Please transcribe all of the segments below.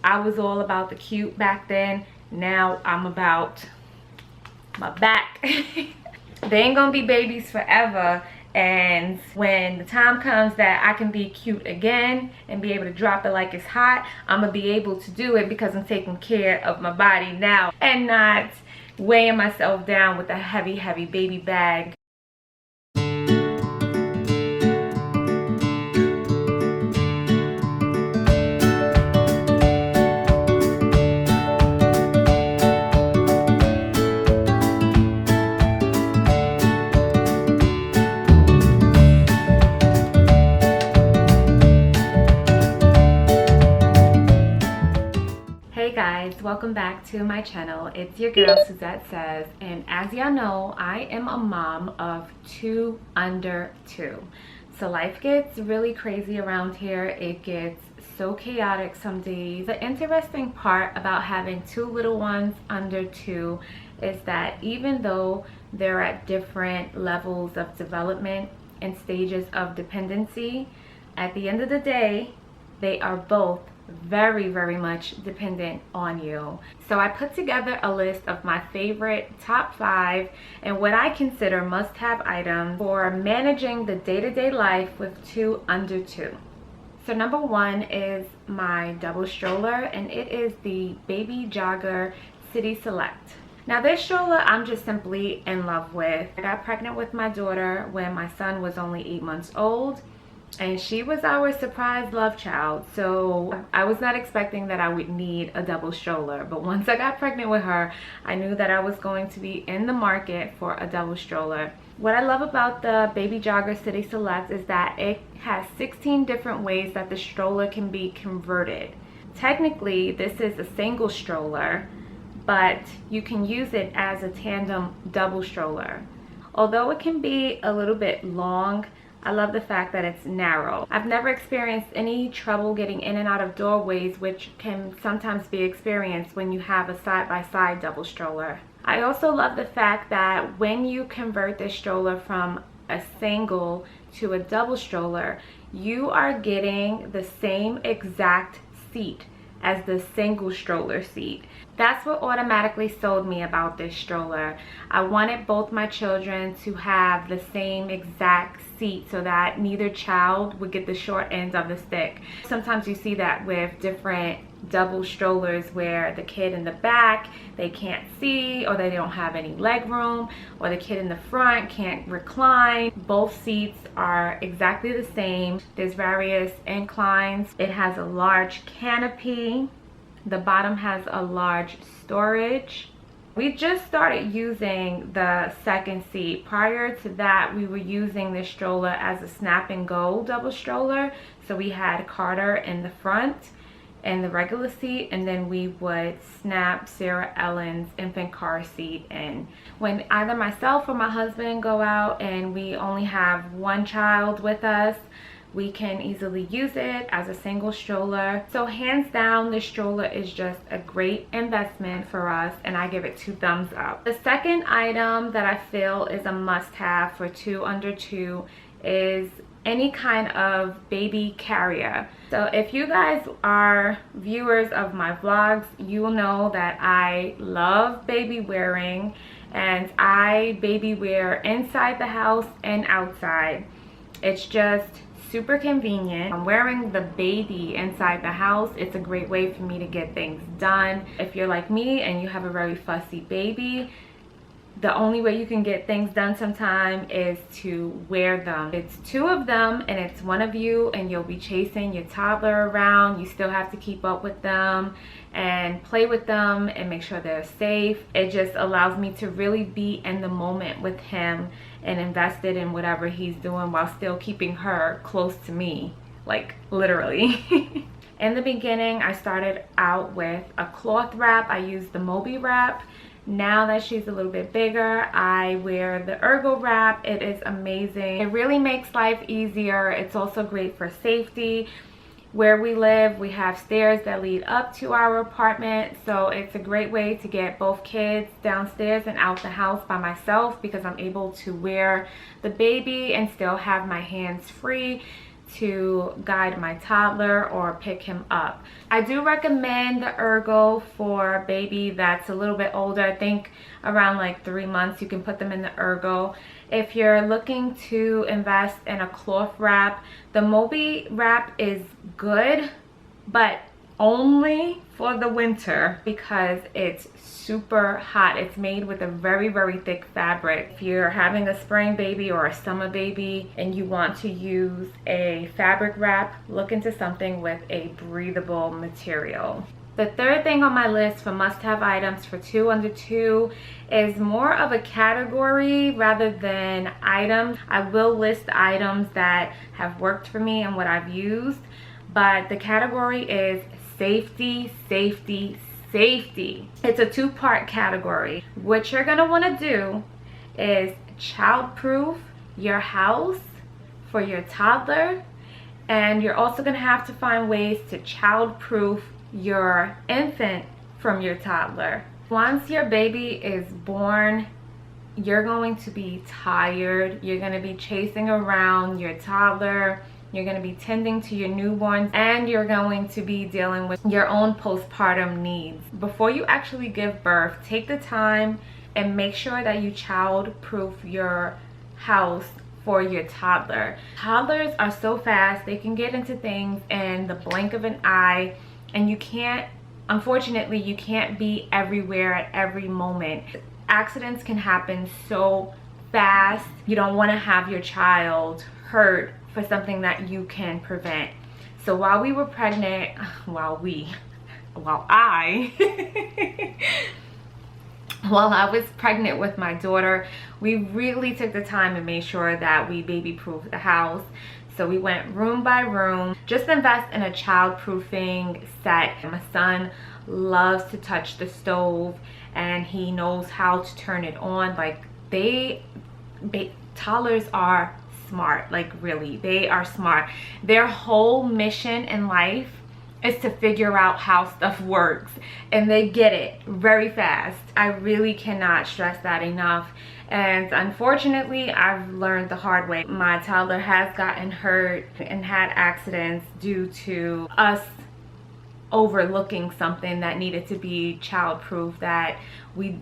I was all about the cute back then. Now I'm about my back. They ain't gonna be babies forever. And when the time comes that I can be cute again and be able to drop it like it's hot, I'm gonna be able to do it because I'm taking care of my body now and not weighing myself down with a heavy baby bag. Hey guys, welcome back to my channel. It's your girl Suzette Says, and as y'all know, I am a mom of 2 under 2. So life gets really crazy around here. It gets so chaotic some days. The interesting part about having 2 little ones under 2 is that even though they're at different levels of development and stages of dependency, at the end of the day, they are both very much dependent on you. So I put together a list of my favorite top 5 and what I consider must-have items for managing the day-to-day life with 2 under 2. So number 1 is my double stroller, and it is the Baby Jogger City Select. Now this stroller I'm just simply in love with. I got pregnant with my daughter when my son was only 8 months old, and she was our surprise love child. So I was not expecting that I would need a double stroller, but once I got pregnant with her, I knew that I was going to be in the market for a double stroller. What I love about the Baby Jogger City Select is that it has 16 different ways that the stroller can be converted. Technically, this is a single stroller, but you can use it as a tandem double stroller. Although it can be a little bit long, I love the fact that it's narrow. I've never experienced any trouble getting in and out of doorways, which can sometimes be experienced when you have a side-by-side double stroller. I also love the fact that when you convert this stroller from a single to a double stroller, you are getting the same exact seat as the single stroller seat. That's what automatically sold me about this stroller. I wanted both my children to have the same exact seat so that neither child would get the short end of the stick. Sometimes you see that with different double strollers where the kid in the back, they can't see, or they don't have any leg room, or the kid in the front can't recline. Both seats are exactly the same. There's various inclines. It has a large canopy. The bottom has a large storage. We just started using the second seat. Prior to that, we were using this stroller as a snap and go double stroller. So we had Carter in the front and the regular seat, and then we would snap Sarah Ellen's infant car seat in. When either myself or my husband go out and we only have one child with us, we can easily use it as a single stroller. So hands down, this stroller is just a great investment for us, and I give it 2 thumbs up. The second item that I feel is a must-have for 2 under 2 is any kind of baby carrier. So if you guys are viewers of my vlogs, you will know that I love baby wearing, and I baby wear inside the house and outside. It's just super convenient. I'm wearing the baby inside the house. It's a great way for me to get things done. If you're like me and you have a very fussy baby, the only way you can get things done sometime is to wear them. It's 2 of them and it's one of you, and you'll be chasing your toddler around. You still have to keep up with them and play with them and make sure they're safe. It just allows me to really be in the moment with him and invested in whatever he's doing while still keeping her close to me, like literally. In the beginning, I started out with a cloth wrap. I used the MOBY wrap. Now that she's a little bit bigger, I wear the ERGO wrap. It is amazing. It really makes life easier. It's also great for safety. Where we live, we have stairs that lead up to our apartment, so it's a great way to get both kids downstairs and out the house by myself, because I'm able to wear the baby and still have my hands free to guide my toddler or pick him up. I do recommend the Ergo for a baby that's a little bit older. I think around like 3 months you can put them in the Ergo. If you're looking to invest in a cloth wrap, the MOBY wrap is good, but only for the winter because it's super hot. It's made with a very, very thick fabric. If you're having a spring baby or a summer baby and you want to use a fabric wrap, look into something with a breathable material. The third thing on my list for must-have items for 2 under 2 is more of a category rather than items. I will list the items that have worked for me and what I've used, but the category is safety, safety, safety. It's a 2-part category. What you're gonna wanna do is childproof your house for your toddler, and you're also gonna have to find ways to childproof your infant from your toddler. Once your baby is born, you're going to be tired. You're gonna be chasing around your toddler. You're going to be tending to your newborns, and you're going to be dealing with your own postpartum needs. Before you actually give birth, take the time and make sure that you child-proof your house for your toddler. Toddlers are so fast, they can get into things in the blink of an eye, and you can't, unfortunately, you can't be everywhere at every moment. Accidents can happen so fast. You don't want to have your child hurt for something that you can prevent. So while we were pregnant, while I was pregnant with my daughter, we really took the time and made sure that we baby-proofed the house. So we went room by room. Just invest in a child-proofing set. My son loves to touch the stove, and he knows how to turn it on. Like, toddlers are smart. Like, really, they are smart. Their whole mission in life is to figure out how stuff works, and they get it very fast. I really cannot stress that enough, and unfortunately I've learned the hard way. My toddler has gotten hurt and had accidents due to us overlooking something that needed to be childproof that we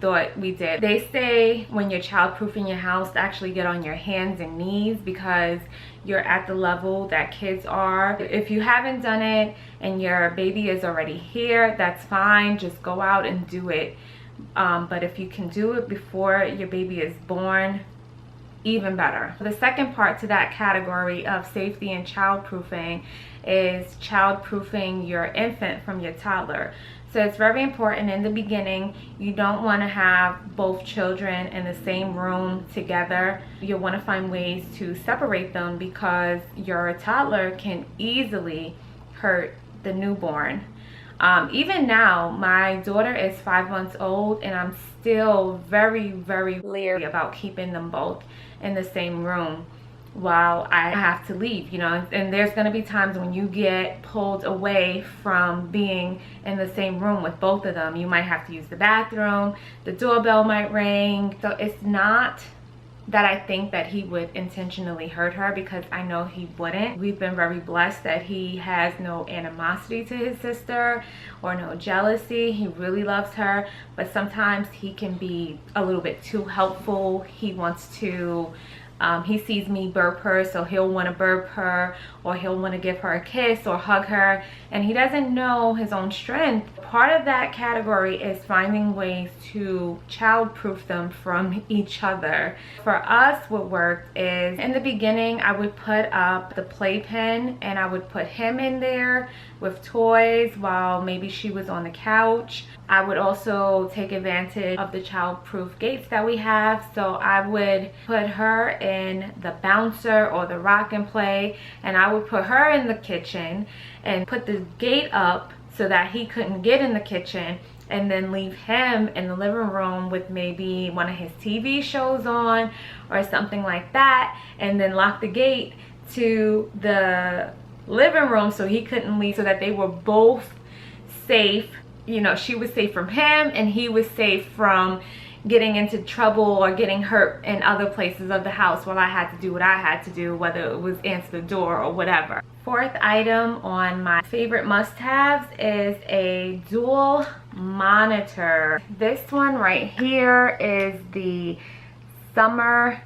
thought we did. They say when you're childproofing your house to actually get on your hands and knees because you're at the level that kids are. If you haven't done it and your baby is already here, that's fine, just go out and do it. But if you can do it before your baby is born, even better. The second part to that category of safety and childproofing is childproofing your infant from your toddler. So it's very important in the beginning. You don't want to have both children in the same room together. You'll want to find ways to separate them because your toddler can easily hurt the newborn. Even now, my daughter is 5 months old, and I'm still very, very leery about keeping them both in the same room while I have to leave, and there's going to be times when you get pulled away from being in the same room with both of them. You might have to use the bathroom, the doorbell might ring. So it's not that I think that he would intentionally hurt her, because I know he wouldn't. We've been very blessed that he has no animosity to his sister or no jealousy. He really loves her, but sometimes he can be a little bit too helpful. He wants to he sees me burp her, so he'll want to burp her, or he'll want to give her a kiss or hug her, and he doesn't know his own strength. Part of that category is finding ways to childproof them from each other. For us, what worked is, in the beginning, I would put up the playpen and I would put him in there with toys while maybe she was on the couch. I would also take advantage of the childproof gates that we have. So I would put her in the bouncer or the rock and play, and I would put her in the kitchen and put the gate up so that he couldn't get in the kitchen, and then leave him in the living room with maybe one of his TV shows on or something like that, and then lock the gate to the living room so he couldn't leave, so that they were both safe. She was safe from him and he was safe from getting into trouble or getting hurt in other places of the house while I had to do what I had to do, whether it was answer the door or whatever. Fourth item on my favorite must-haves is a dual monitor. This one right here is the Summer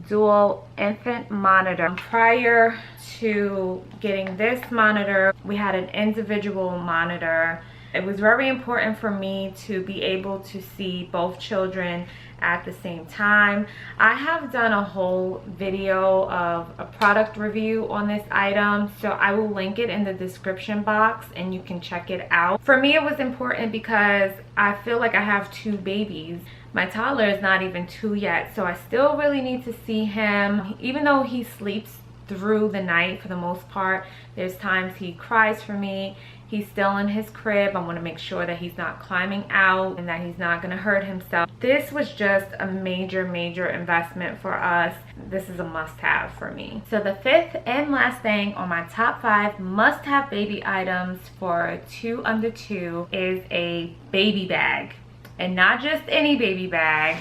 Dual Infant Monitor. Prior to getting this monitor, we had an individual monitor. It was very important for me to be able to see both children at the same time. I have done a whole video of a product review on this item, so I will link it in the description box and you can check it out. For me, it was important because I feel like I have two babies. My toddler is not even 2 yet, so I still really need to see him. Even though he sleeps through the night for the most part, there's times he cries for me. He's still in his crib. I want to make sure that he's not climbing out and that he's not going to hurt himself. This was just a major investment for us. This is a must-have for me. So the fifth and last thing on my top 5 must-have baby items for 2 under 2 is a baby bag. And not just any baby bag,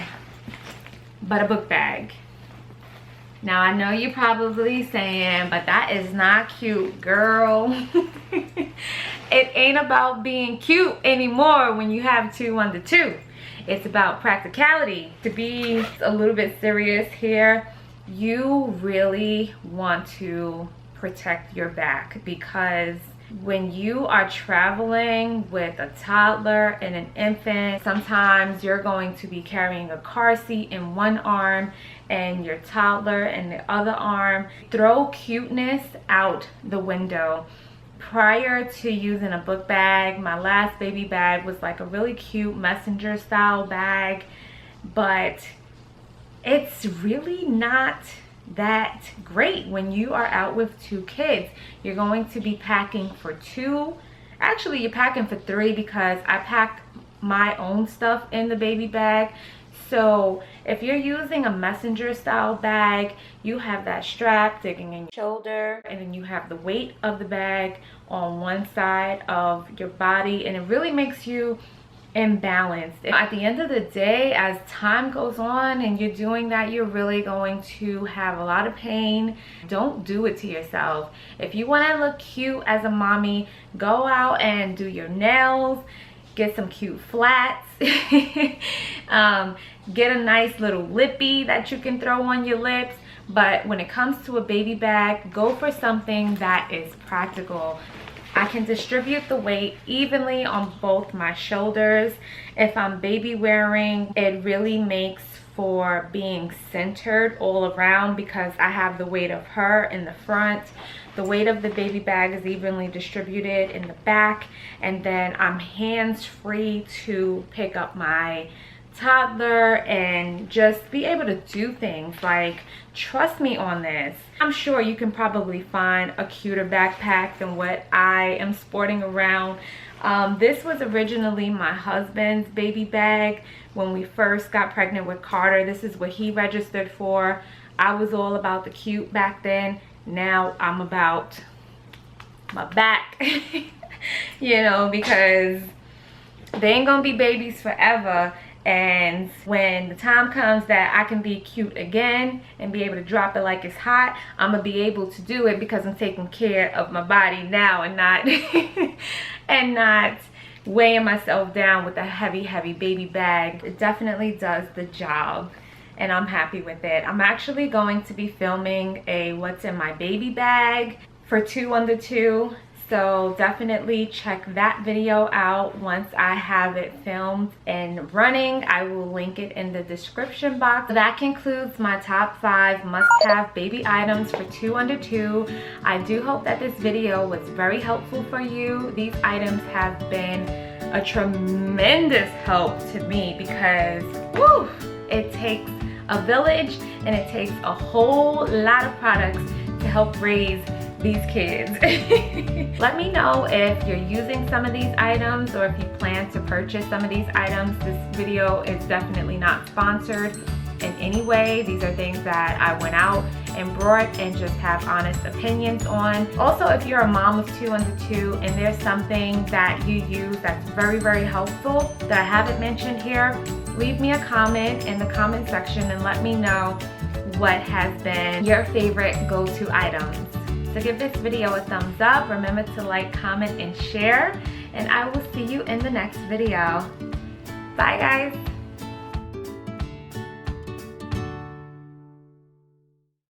but a book bag. Now I know you're probably saying, but that is not cute, girl. It ain't about being cute anymore when you have 2 under 2. It's about practicality. To be a little bit serious here, you really want to protect your back, because when you are traveling with a toddler and an infant, sometimes you're going to be carrying a car seat in one arm and your toddler in the other arm. Throw cuteness out the window. Prior to using a book bag, my last baby bag was like a really cute messenger style bag, but it's really not that great when you are out with 2 kids. You're going to be packing for 2. Actually, you're packing for 3 because I packed my own stuff in the baby bag. So if you're using a messenger style bag, you have that strap digging in your shoulder, and then you have the weight of the bag on one side of your body, and it really makes you imbalanced. At the end of the day, as time goes on and you're doing that, you're really going to have a lot of pain. Don't do it to yourself. If you want to look cute as a mommy, go out and do your nails, get some cute flats, get a nice little lippy that you can throw on your lips. But when it comes to a baby bag, go for something that is practical. I can distribute the weight evenly on both my shoulders. If I'm baby wearing, it really makes for being centered all around because I have the weight of her in the front. The weight of the baby bag is evenly distributed in the back, and then I'm hands-free to pick up my toddler and just be able to do things. Like, trust me on this. I'm sure you can probably find a cuter backpack than what I am sporting around. This was originally my husband's baby bag when we first got pregnant with Carter. This is what he registered for. I was all about the cute back then. Now I'm about my back, you know, because they ain't gonna be babies forever. And when the time comes that I can be cute again and be able to drop it like it's hot, I'm gonna be able to do it because I'm taking care of my body now and not and not weighing myself down with a heavy baby bag. It definitely does the job, and I'm happy with it. I'm actually going to be filming a what's in my baby bag for 2 under 2. So definitely check that video out once I have it filmed and running. I will link it in the description box. That concludes my top 5 must-have baby items for 2 under 2. I do hope that this video was very helpful for you. These items have been a tremendous help to me because, woo, it takes a village and it takes a whole lot of products to help raise these kids. Let me know if you're using some of these items or if you plan to purchase some of these items. This video is definitely not sponsored in any way. These are things that I went out and broad and just have honest opinions on. Also, if you're a mom of 2 under 2 and there's something that you use that's very, very helpful that I haven't mentioned here, leave me a comment in the comment section and let me know what has been your favorite go-to items. So give this video a thumbs up. Remember to like, comment, and share. And I will see you in the next video. Bye, guys.